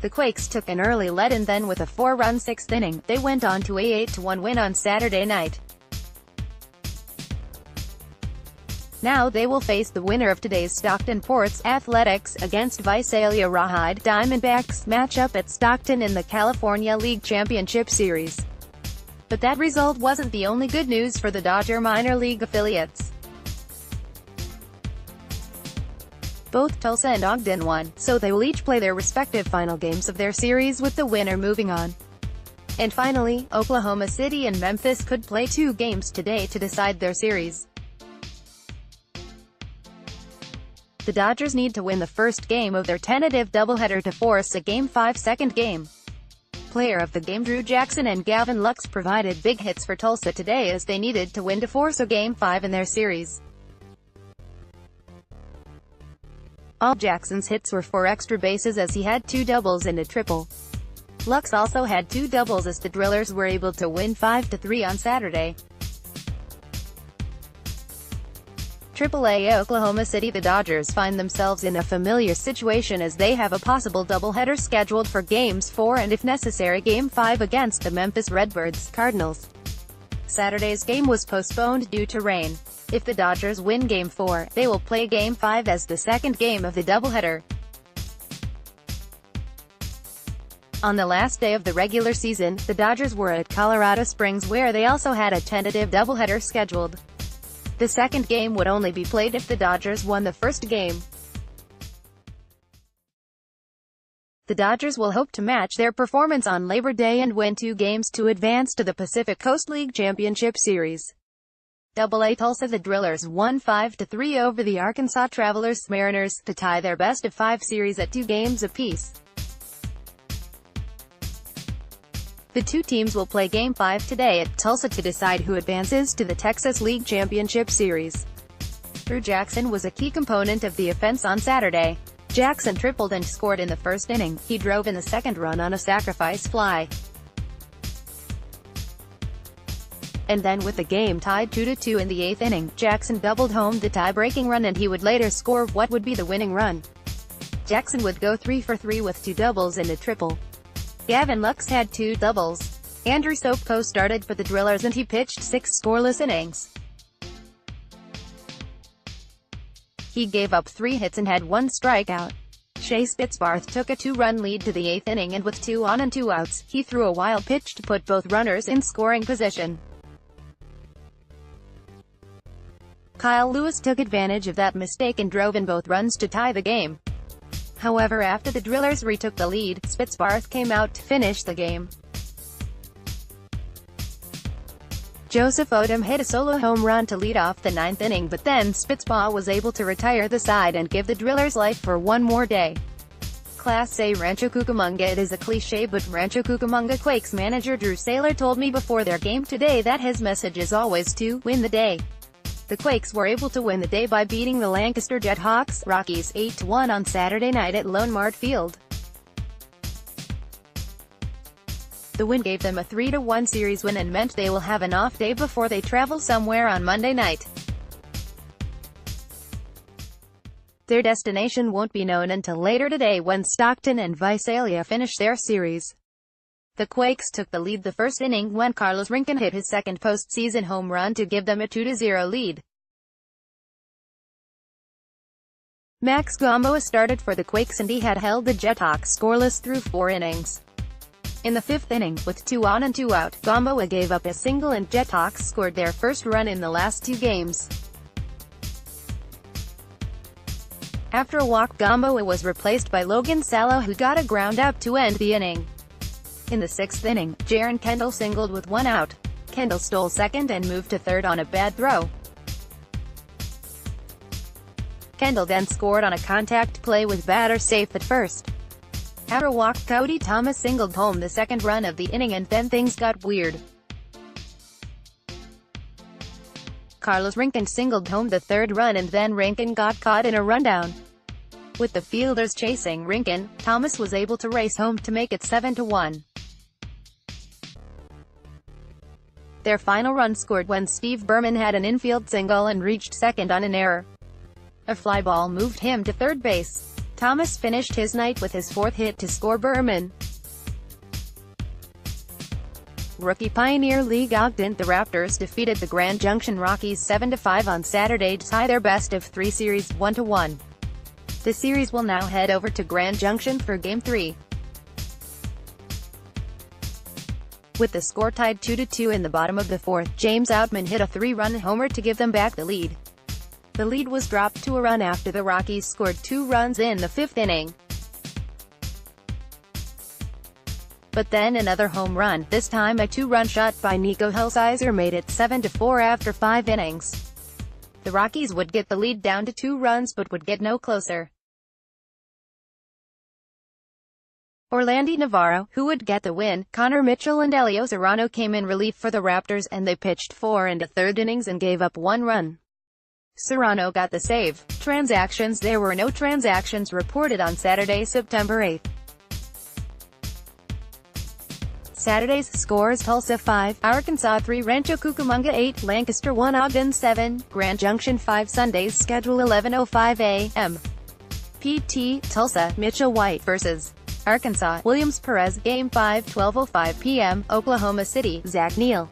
The Quakes took an early lead and then with a 4-run sixth inning, they went on to a 8-1 win on Saturday night. Now they will face the winner of today's Stockton Ports Athletics against Visalia Rawhide Diamondbacks matchup at Stockton in the California League Championship Series. But that result wasn't the only good news for the Dodger minor league affiliates. Both Tulsa and Ogden won, so they will each play their respective final games of their series with the winner moving on. And finally, Oklahoma City and Memphis could play 2 games today to decide their series. The Dodgers need to win the first game of their tentative doubleheader to force a Game 5 second game. Player of the game Drew Jackson and Gavin Lux provided big hits for Tulsa today as they needed to win to force a Game 5 in their series. All Jackson's hits were for extra bases as he had 2 doubles and a triple. Lux also had 2 doubles as the Drillers were able to win 5-3 on Saturday. AAA Oklahoma City. The Dodgers find themselves in a familiar situation as they have a possible doubleheader scheduled for Games 4 and if necessary Game 5 against the Memphis Redbirds Cardinals. Saturday's game was postponed due to rain. If the Dodgers win Game 4, they will play Game 5 as the second game of the doubleheader. On the last day of the regular season, the Dodgers were at Colorado Springs where they also had a tentative doubleheader scheduled. The second game would only be played if the Dodgers won the first game. The Dodgers will hope to match their performance on Labor Day and win 2 games to advance to the Pacific Coast League Championship Series. AA Tulsa. The Drillers won 5-3 over the Arkansas Travelers Mariners to tie their best-of-5 series at 2 games apiece. The 2 teams will play Game 5 today at Tulsa to decide who advances to the Texas League Championship Series. Drew Jackson was a key component of the offense on Saturday. Jackson tripled and scored in the first inning. He drove in the second run on a sacrifice fly. And then with the game tied 2-2 in the 8th inning, Jackson doubled home the tie-breaking run and he would later score what would be the winning run. Jackson would go 3 for 3 with 2 doubles and a triple. Gavin Lux had 2 doubles. Andrew Sopko started for the Drillers and he pitched 6 scoreless innings. He gave up 3 hits and had 1 strikeout. Shea Spitzbarth took a 2-run lead to the 8th inning and with 2 on and 2 outs, he threw a wild pitch to put both runners in scoring position. Kyle Lewis took advantage of that mistake and drove in both runs to tie the game. However, after the Drillers retook the lead, Spitzbarth came out to finish the game. Joseph Odom hit a solo home run to lead off the 9th inning, but then Spitzbarth was able to retire the side and give the Drillers life for one more day. Class A Rancho Cucamonga. It is a cliché, but Rancho Cucamonga Quakes manager Drew Saylor told me before their game today that his message is always to win the day. The Quakes were able to win the day by beating the Lancaster Jethawks Rockies 8-1 on Saturday night at Lone Mart Field. The win gave them a 3-1 series win and meant they will have an off day before they travel somewhere on Monday night. Their destination won't be known until later today when Stockton and Visalia finish their series. The Quakes took the lead the first inning when Carlos Rinkin hit his second postseason home run to give them a 2-0 lead. Max Gamboa started for the Quakes and he had held the Jethawks scoreless through 4 innings. In the 5th inning, with 2 on and 2 out, Gamboa gave up a single and Jethawks scored their first run in the last 2 games. After a walk, Gamboa was replaced by Logan Salo who got a ground out to end the inning. In the 6th inning, Jaron Kendall singled with 1 out. Kendall stole second and moved to third on a bad throw. Kendall then scored on a contact play with batter safe at first. After a walk, Cody Thomas singled home the second run of the inning and then things got weird. Carlos Rinkin singled home the third run and then Rinkin got caught in a rundown. With the fielders chasing Rinkin, Thomas was able to race home to make it 7-1. Their final run scored when Steve Berman had an infield single and reached second on an error. A fly ball moved him to third base. Thomas finished his night with his fourth hit to score Berman. Rookie Pioneer League Ogden, the Raptors defeated the Grand Junction Rockies 7-5 on Saturday to tie their best-of-3 series 1-1. The series will now head over to Grand Junction for Game 3. With the score tied 2-2 in the bottom of the fourth, James Outman hit a 3-run homer to give them back the lead. The lead was dropped to a run after the Rockies scored 2 runs in the fifth inning. But then another home run, this time a 2-run shot by Nico Helsizer, made it 7-4 after 5 innings. The Rockies would get the lead down to 2 runs but would get no closer. Orlando Navarro, who would get the win, Connor Mitchell and Elio Serrano came in relief for the Raptors, and they pitched 4 1/3 innings and gave up 1 run. Serrano got the save. Transactions: there were no transactions reported on Saturday, September 8. Saturday's scores: Tulsa 5, Arkansas 3, Rancho Cucamonga 8, Lancaster 1, Ogden 7, Grand Junction 5. Sunday's schedule: 11:05 a.m. PT, Tulsa, Mitchell White vs. Arkansas, Williams Perez. Game 5, 12:05 p.m., Oklahoma City, Zach Neal.